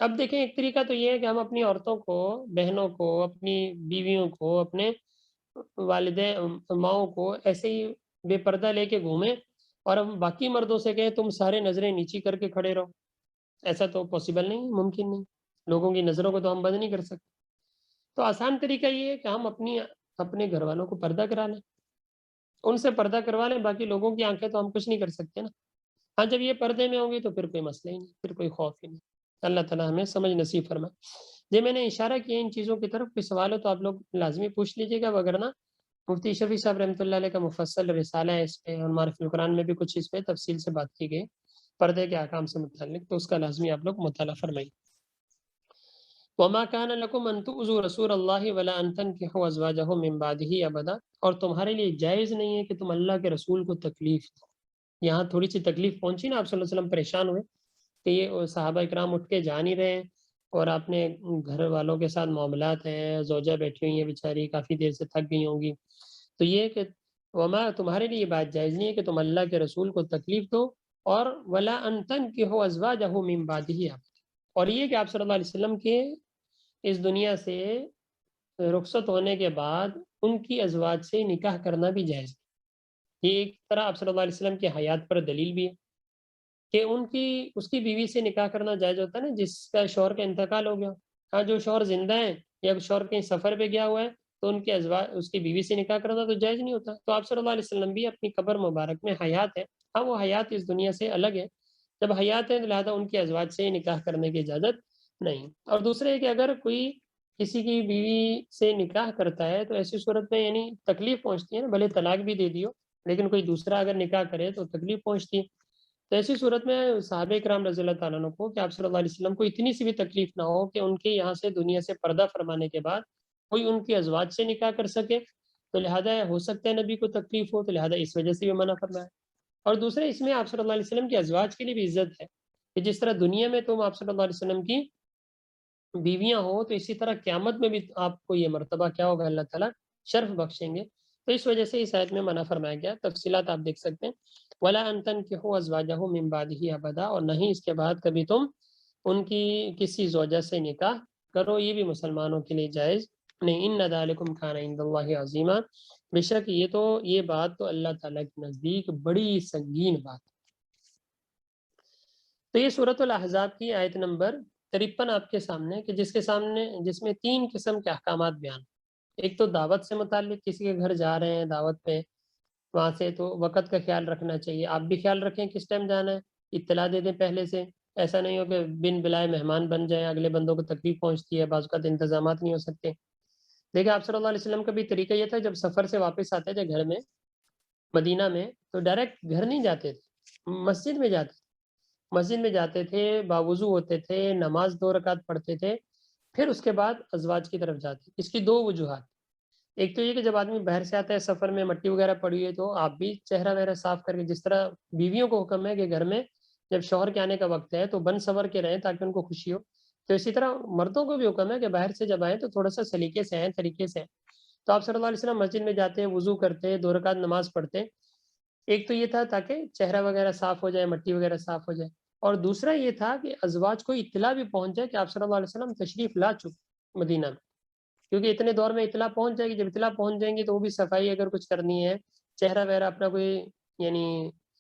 اب دیکھیں ایک طریقہ تو یہ ہے کہ ہم اپنی عورتوں کو، بہنوں کو، اپنی بیویوں کو، اپنے والدین ماؤں کو ایسے ہی بے پردہ لے کے گھومیں اور ہم باقی مردوں سے کہیں تم سارے نظریں نیچی کر کے کھڑے رہو۔ ایسا تو پاسبل نہیں، ممکن نہیں، لوگوں کی نظروں کو تو ہم بند نہیں کر سکتے۔ تو آسان طریقہ یہ ہے کہ ہم اپنے گھر والوں کو پردہ کرا لیں، ان سے پردہ کروا لیں، باقی لوگوں کی آنکھیں تو ہم کچھ نہیں کر سکتے نا۔ ہاں جب یہ پردے میں ہوں گی تو پھر کوئی مسئلہ ہی نہیں، پھر کوئی خوف ہی نہیں۔ اللہ تعالیٰ ہمیں سمجھ نصیب فرمائے۔ جی میں نے اشارہ کیا ان چیزوں کی طرف، کوئی سوال ہو تو آپ لوگ لازمی پوچھ لیجیے گا، وگرنہ مفتی شفیع صاحب رحمۃ اللہ علیہ کا مفصل رسالہ ہے اس پہ، اور معرفت القرآن میں بھی کچھ اس پہ تفصیل سے بات کی گئی پردے کے احکام سے متعلق، تو اس کا لازمی آپ لوگ مطالعہ فرمائیے۔ وما كان لكم ان تؤذوا رسول الله ولا ان تنكحوا ازواجه من بعده ابدا، اور تمہارے لیے جائز نہیں ہے کہ تم اللہ کے رسول کو تکلیف دو۔ یہاں تھوڑی سی تکلیف پہنچی نا، آپ صلی اللہ علیہ وسلم پریشان ہوئے کہ یہ صحابہ اکرام اٹھ کے جا نہیں رہے ہیں، اور آپ نے گھر والوں کے ساتھ معاملات ہیں، زوجہ بیٹھی ہوئی ہیں بیچاری، کافی دیر سے تھک گئی ہوں گی، تو یہ کہ وما تمہارے لیے یہ بات جائز نہیں ہے کہ تم اللہ کے رسول کو تکلیف دو، اور ولا ان تنکحوا ازواجہ من بعدہ، اور یہ کہ آپ صلی اللہ علیہ وسلم کے اس دنیا سے رخصت ہونے کے بعد ان کی ازواج سے نکاح کرنا بھی جائز ہے۔ یہ ایک طرح آپ صلی اللہ علیہ وسلم کی حیات پر دلیل بھی ہے کہ اس کی بیوی سے نکاح کرنا جائز ہوتا ہے نا جس کا شوہر کا انتقال ہو گیا۔ ہاں، جو شوہر زندہ ہے یا شوہر کہیں سفر پہ گیا ہوا ہے تو ان کے اس کی بیوی سے نکاح کرنا تو جائز نہیں ہوتا۔ تو آپ صلی اللہ علیہ وسلم بھی اپنی قبر مبارک میں حیات ہے، ہاں وہ حیات اس دنیا سے الگ ہے، جب حیات ہے لہٰذا ان کی ازواج سے نکاح کرنے کی اجازت نہیں۔ اور دوسرے ہے کہ اگر کوئی کسی کی بیوی سے نکاح کرتا ہے تو ایسی صورت میں یعنی تکلیف پہنچتی ہے نا، بھلے طلاق بھی دے دیو لیکن کوئی دوسرا اگر نکاح کرے تو تکلیف پہنچتی ہے۔ تو ایسی صورت میں صحابہ کرام رضی اللہ تعالیٰ عنہ کو کہ آپ صلی اللہ علیہ وسلم کو اتنی سی بھی تکلیف نہ ہو کہ ان کے یہاں سے دنیا سے پردہ فرمانے کے بعد کوئی ان کی ازواج سے نکاح کر سکے، تو لہذا ہو سکتا ہے نبی کو تکلیف ہو، تو لہذا اس وجہ سے بھی منع فرمایا۔ اور دوسرے اس میں آپ صلی اللہ علیہ وسلم کی ازواج کے لیے بھی عزت ہے کہ جس طرح دنیا میں تم آپ صلی اللہ علیہ وسلم کی بیویاں ہو تو اسی طرح قیامت میں بھی آپ کو یہ مرتبہ کیا ہوگا، اللہ تعالیٰ شرف بخشیں گے۔ تو اس وجہ سے اس آیت میں منع فرمایا گیا، تفصیلات آپ دیکھ سکتے ہیں۔ ولا ان تنکحوا ازواجہ من بعدہ ابدا، اور نہیں اس کے بعد کبھی تم ان کی کسی زوجہ سے نکاح کرو، یہ بھی مسلمانوں کے لیے جائز نہیں۔ ان ذالکم کان عند اللہ عظیما، بے شک یہ بات تو اللہ تعالیٰ کے نزدیک بڑی سنگین بات ہے۔ تو یہ سورۃ الاحزاب کی آیت نمبر 53 آپ کے سامنے کہ جس میں 3 قسم کے احکامات بیان۔ ایک تو دعوت سے متعلق، کسی کے گھر جا رہے ہیں دعوت پہ، وہاں سے تو وقت کا خیال رکھنا چاہیے، آپ بھی خیال رکھیں کس ٹائم جانا ہے، اطلاع دے دیں پہلے سے، ایسا نہیں ہو کہ بن بلائے مہمان بن جائیں، اگلے بندوں کو تکلیف پہنچتی ہے، بعض اوقات انتظامات نہیں ہو سکتے۔ دیکھیں آپ صلی اللہ علیہ وسلم کا بھی طریقہ یہ تھا، جب سفر سے واپس آتے تھے گھر میں مدینہ میں تو ڈائریکٹ گھر نہیں جاتے تھے، مسجد میں جاتے تھے، مسجد میں جاتے تھے، باوضو ہوتے تھے، نماز 2 رکعت پڑھتے تھے، پھر اس کے بعد ازواج کی طرف جاتے۔ اس کی 2 وجوہات، ایک تو یہ کہ جب آدمی باہر سے آتا ہے سفر میں مٹی وغیرہ پڑی ہے تو آپ بھی چہرہ وغیرہ صاف کر کے، جس طرح بیویوں کو حکم ہے کہ گھر میں جب شوہر کے آنے کا وقت ہے تو بن سنور کے رہیں تاکہ ان کو خوشی ہو، تو اسی طرح مردوں کو بھی حکم ہے کہ باہر سے جب آئیں تو تھوڑا سا سلیقے سے آئیں، طریقے سے آئیں۔ تو آپ صلی اللہ علیہ وسلم مسجد میں جاتے ہیں، وضو کرتے، 2 رکعت نماز پڑھتے، ایک تو یہ تھا تاکہ چہرہ وغیرہ صاف ہو جائے، مٹی وغیرہ صاف ہو جائے، اور دوسرا یہ تھا کہ ازواج کو اطلاع بھی پہنچ جائے کہ آپ صلی اللہ علیہ وسلم تشریف لا چکے مدینہ میں، کیونکہ اتنے دور میں اطلاع پہنچ جائے گی، جب اطلاع پہنچ جائیں گی تو وہ بھی صفائی اگر کچھ کرنی ہے، چہرہ وغیرہ اپنا کوئی یعنی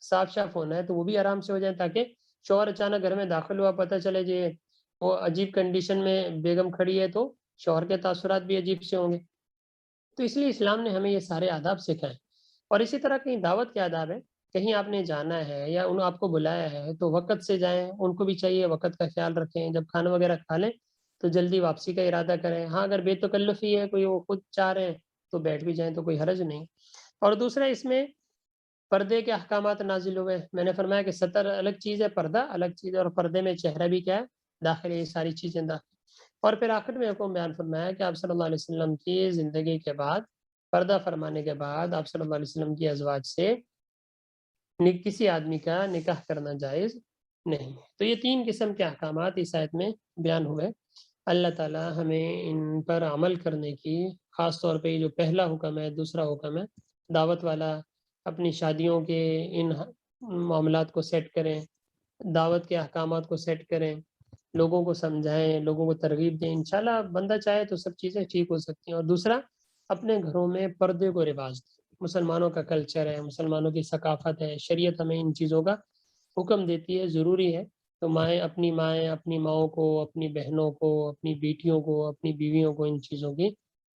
صاف شاف ہونا ہے تو وہ بھی آرام سے ہو جائے، تاکہ شوہر اچانک گھر میں داخل ہوا پتہ چلے جی وہ عجیب کنڈیشن میں بیگم کھڑی ہے تو شوہر کے تاثرات بھی عجیب سے ہوں گے۔ تو اس لیے اسلام نے ہمیں یہ سارے آداب سکھائے۔ اور اسی طرح کہیں دعوت کے آداب ہے، کہیں آپ نے جانا ہے یا انہوں آپ کو بلایا ہے تو وقت سے جائیں، ان کو بھی چاہیے وقت کا خیال رکھیں، جب کھانا وغیرہ کھا لیں تو جلدی واپسی کا ارادہ کریں۔ ہاں اگر بے تکلفی ہے، کوئی وہ خود چاہ رہے ہیں تو بیٹھ بھی جائیں تو کوئی حرج نہیں۔ اور دوسرا اس میں پردے کے احکامات نازل ہوئے، میں نے فرمایا کہ سطر الگ چیز ہے، پردہ الگ چیز ہے، اور پردے میں چہرہ بھی کیا ہے، داخل ہے، یہ ساری چیزیں داخل۔ اور پھر آخر میں حکم بیان فرمایا کہ آپ صلی اللہ علیہ وسلم کی زندگی کے بعد، پردہ فرمانے کے بعد آپ صلی اللہ علیہ وسلم کی ازواج سے کسی آدمی کا نکاح کرنا جائز نہیں ہے۔ تو یہ 3 قسم کے احکامات اس آیت میں بیان ہوئے۔ اللہ تعالی ہمیں ان پر عمل کرنے کی، خاص طور پہ یہ جو پہلا حکم ہے، دوسرا حکم ہے دعوت والا، اپنی شادیوں کے ان معاملات کو سیٹ کریں، دعوت کے احکامات کو سیٹ کریں، لوگوں کو سمجھائیں، لوگوں کو ترغیب دیں، انشاءاللہ بندہ چاہے تو سب چیزیں ٹھیک ہو سکتی ہیں۔ اور دوسرا اپنے گھروں میں پردے کو رواج دیں، مسلمانوں کا کلچر ہے، مسلمانوں کی ثقافت ہے، شریعت ہمیں ان چیزوں کا حکم دیتی ہے، ضروری ہے۔ تو مائیں اپنی ماؤں کو، اپنی بہنوں کو، اپنی بیٹیوں کو، اپنی بیویوں کو ان چیزوں کی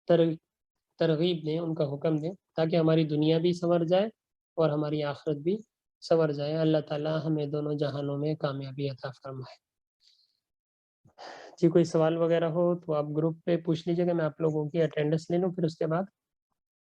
ترغیب دیں، ان کا حکم دیں، تاکہ ہماری دنیا بھی سنور جائے اور ہماری آخرت بھی سنور جائے۔ اللہ تعالی ہمیں دونوں جہانوں میں کامیابی عطا فرمائے۔ جی کوئی سوال وغیرہ ہو تو آپ گروپ پہ پوچھ لیجیے گا، میں آپ لوگوں کی اٹینڈنس لے لوں پھر اس کے بعد